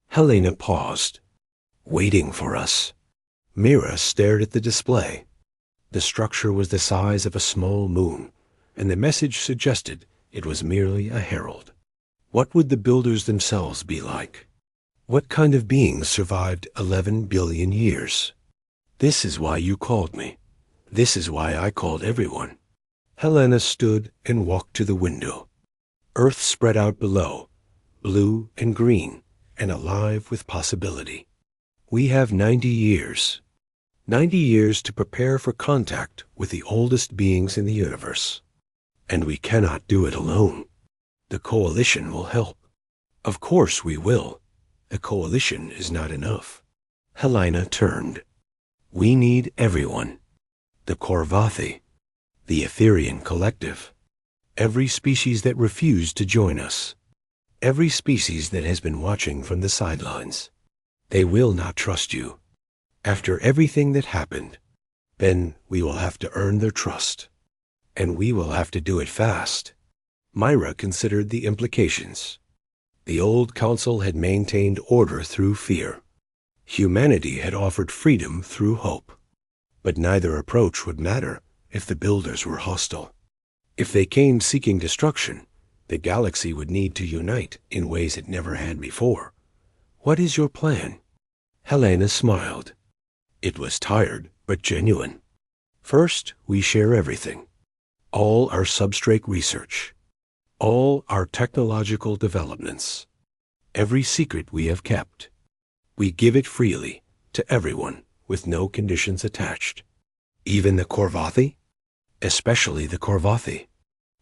Helena paused. "Waiting for us." Mira stared at the display. The structure was the size of a small moon, and the message suggested it was merely a herald. What would the builders themselves be like? What kind of beings survived 11 billion years? "This is why you called me. This is why I called everyone." Helena stood and walked to the window. Earth spread out below, blue and green, and alive with possibility. "We have 90 years. 90 years to prepare for contact with the oldest beings in the universe. And we cannot do it alone. The coalition will help." "Of course we will. A coalition is not enough." Helena turned. "We need everyone. The Korvathi, the Etherian collective, every species that refused to join us, every species that has been watching from the sidelines. They will not trust you. After everything that happened, then we will have to earn their trust. And we will have to do it fast." Mira considered the implications. The old council had maintained order through fear. Humanity had offered freedom through hope. But neither approach would matter if the builders were hostile. If they came seeking destruction, the galaxy would need to unite in ways it never had before. "What is your plan?" Helena smiled. It was tired, but genuine. "First, we share everything. All our substrate research. All our technological developments, every secret we have kept, we give it freely to everyone with no conditions attached. Even the Korvathi? Especially the Korvathi.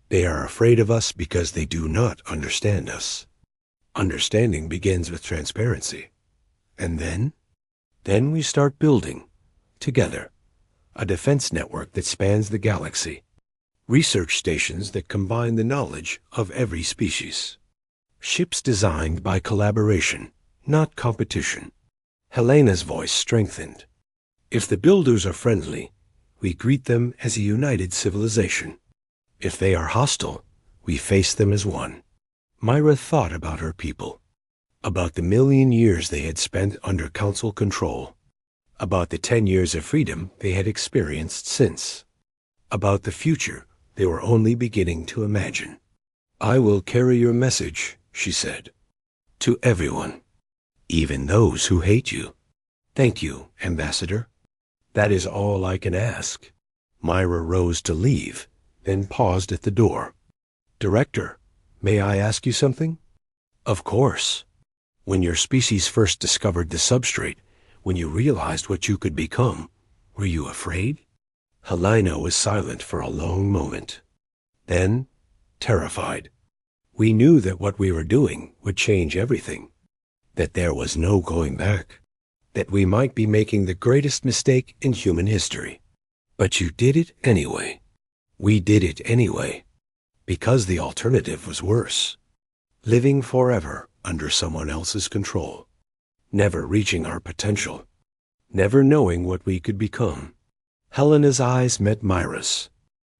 They are afraid of us because they do not understand us. Understanding begins with transparency. And then we start building, together, a defense network that spans the galaxy. Research stations that combine the knowledge of every species. Ships designed by collaboration, not competition. Helena's voice strengthened. If the builders are friendly, we greet them as a united civilization. If they are hostile, we face them as one. Myra thought about her people, about the 1,000,000 years they had spent under council control, about the 10 years of freedom they had experienced since, about the future they were only beginning to imagine. I will carry your message, she said, to everyone, even those who hate you. Thank you, Ambassador. That is all I can ask. Myra rose to leave, then paused at the door. Director, may I ask you something? Of course. When your species first discovered the substrate, when you realized what you could become, were you afraid? Helena was silent for a long moment. Then, terrified. We knew that what we were doing would change everything, that there was no going back, that we might be making the greatest mistake in human history. But you did it anyway. We did it anyway, because the alternative was worse. Living forever under someone else's control, never reaching our potential, never knowing what we could become. Helena's eyes met Myra's.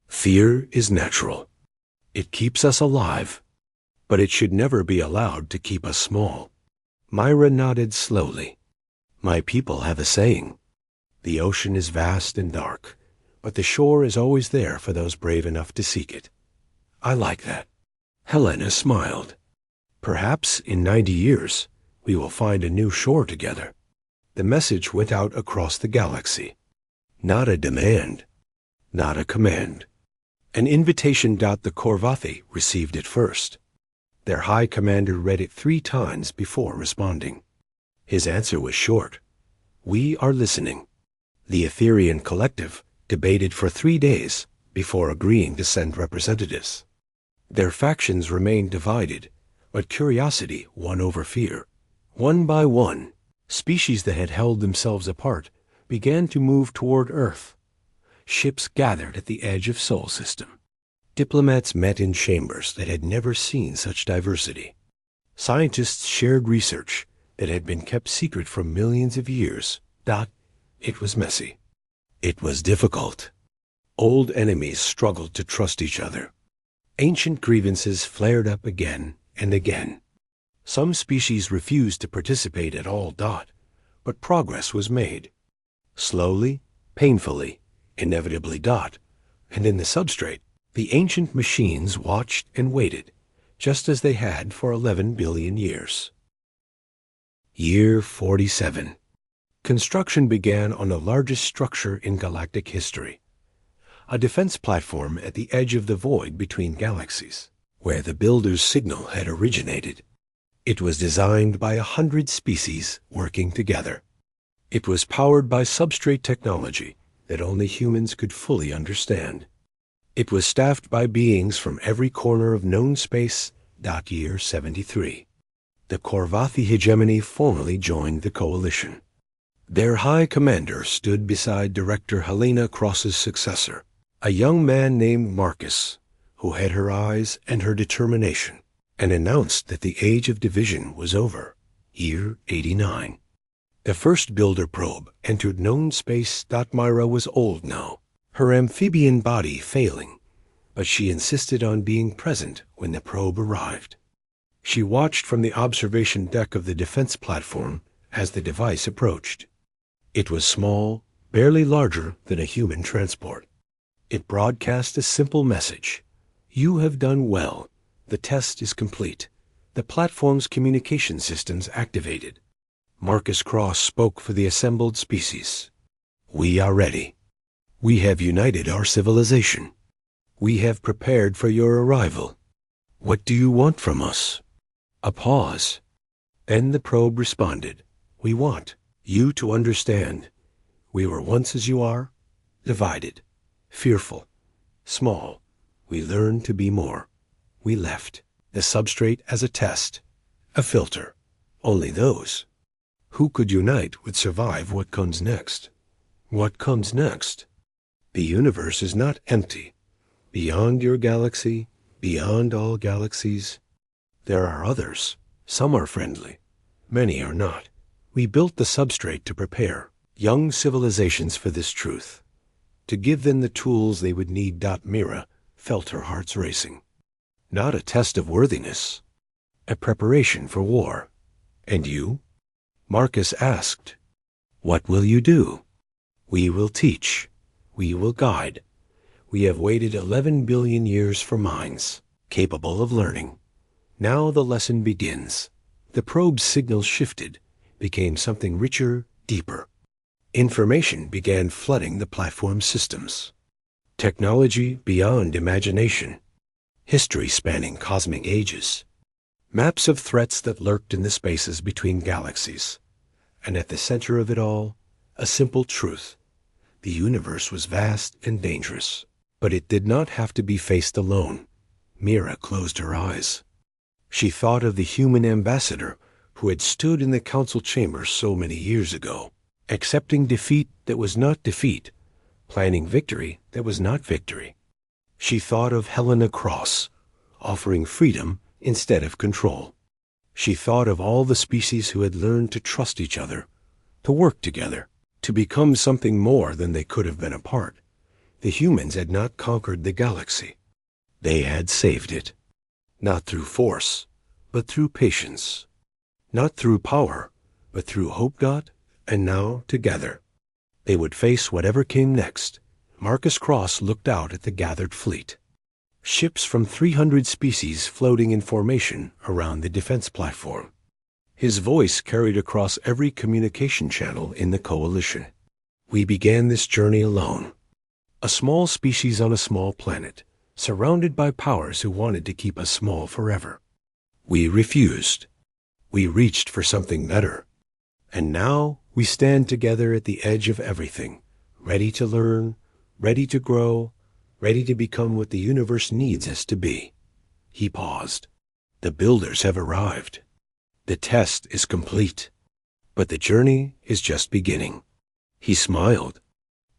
Fear is natural. It keeps us alive, but it should never be allowed to keep us small. Myra nodded slowly. My people have a saying. The ocean is vast and dark, but the shore is always there for those brave enough to seek it. I like that. Helena smiled. Perhaps in 90 years, we will find a new shore together. The message went out across the galaxy. Not a demand, not a command. An invitation. The Korvathi received it first. Their high commander read it 3 times before responding. His answer was short. We are listening. The Etherian collective debated for 3 days before agreeing to send representatives. Their factions remained divided, but curiosity won over fear. One by one, species that had held themselves apart began to move toward Earth. Ships gathered at the edge of Sol System. Diplomats met in chambers that had never seen such diversity. Scientists shared research that had been kept secret for millions of years. It was messy. It was difficult. Old enemies struggled to trust each other. Ancient grievances flared up again and again. Some species refused to participate at all. But progress was made. Slowly, painfully, inevitably. And in the substrate, the ancient machines watched and waited, just as they had for 11 billion years. Year 47. Construction began on the largest structure in galactic history, a defense platform at the edge of the void between galaxies, where the builder's signal had originated. It was designed by 100 species working together. It was powered by substrate technology that only humans could fully understand. It was staffed by beings from every corner of known space. Year 73. The Korvathi hegemony formally joined the coalition. Their high commander stood beside Director Helena Cross's successor, a young man named Marcus, who had her eyes and her determination, and announced that the age of division was over. Year 89. The first builder probe entered known space. Myra was old now, her amphibian body failing, but she insisted on being present when the probe arrived. She watched from the observation deck of the defense platform as the device approached. It was small, barely larger than a human transport. It broadcast a simple message. You have done well. The test is complete. The platform's communication systems activated. Marcus Cross spoke for the assembled species. We are ready. We have united our civilization. We have prepared for your arrival. "What do you want from us?" A pause. Then the probe responded, "We want you to understand. We were once as you are, divided, fearful, small. We learned to be more. We left the substrate as a test, a filter. Only those who could unite would survive what comes next." What comes next? The universe is not empty. Beyond your galaxy, beyond all galaxies, there are others. Some are friendly. Many are not. We built the substrate to prepare young civilizations for this truth, to give them the tools they would need. Mira felt her hearts racing. Not a test of worthiness, a preparation for war. "And you?" Marcus asked. "What will you do?" "We will teach. We will guide. We have waited 11 billion years for minds capable of learning. Now the lesson begins." The probe's signal shifted, became something richer, deeper. Information began flooding the platform systems. Technology beyond imagination. History spanning cosmic ages. Maps of threats that lurked in the spaces between galaxies. And at the center of it all, a simple truth. The universe was vast and dangerous, but it did not have to be faced alone. Mira closed her eyes. She thought of the human ambassador who had stood in the council chamber so many years ago, accepting defeat that was not defeat, planning victory that was not victory. She thought of Helena Cross, offering freedom instead of control. She thought of all the species who had learned to trust each other, to work together, to become something more than they could have been apart. The humans had not conquered the galaxy. They had saved it. Not through force, but through patience. Not through power, but through hope. And now, together, they would face whatever came next. Marcus Cross looked out at the gathered fleet. Ships from 300 species floating in formation around the defense platform. His voice carried across every communication channel in the coalition. "We began this journey alone. A small species on a small planet, surrounded by powers who wanted to keep us small forever. We refused. We reached for something better. And now we stand together at the edge of everything, ready to learn, ready to grow, ready to become what the universe needs us to be." He paused. "The builders have arrived. The test is complete, but the journey is just beginning." He smiled,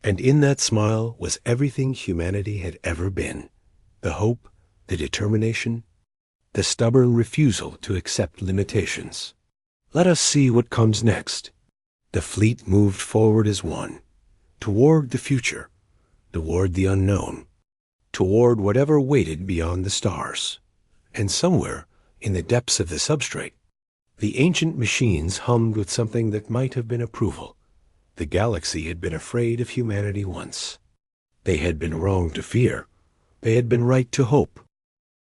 and in that smile was everything humanity had ever been. The hope, the determination, the stubborn refusal to accept limitations. "Let us see what comes next." The fleet moved forward as one, toward the future, toward the unknown, toward whatever waited beyond the stars. And somewhere, in the depths of the substrate, the ancient machines hummed with something that might have been approval. The galaxy had been afraid of humanity once. They had been wrong to fear. They had been right to hope.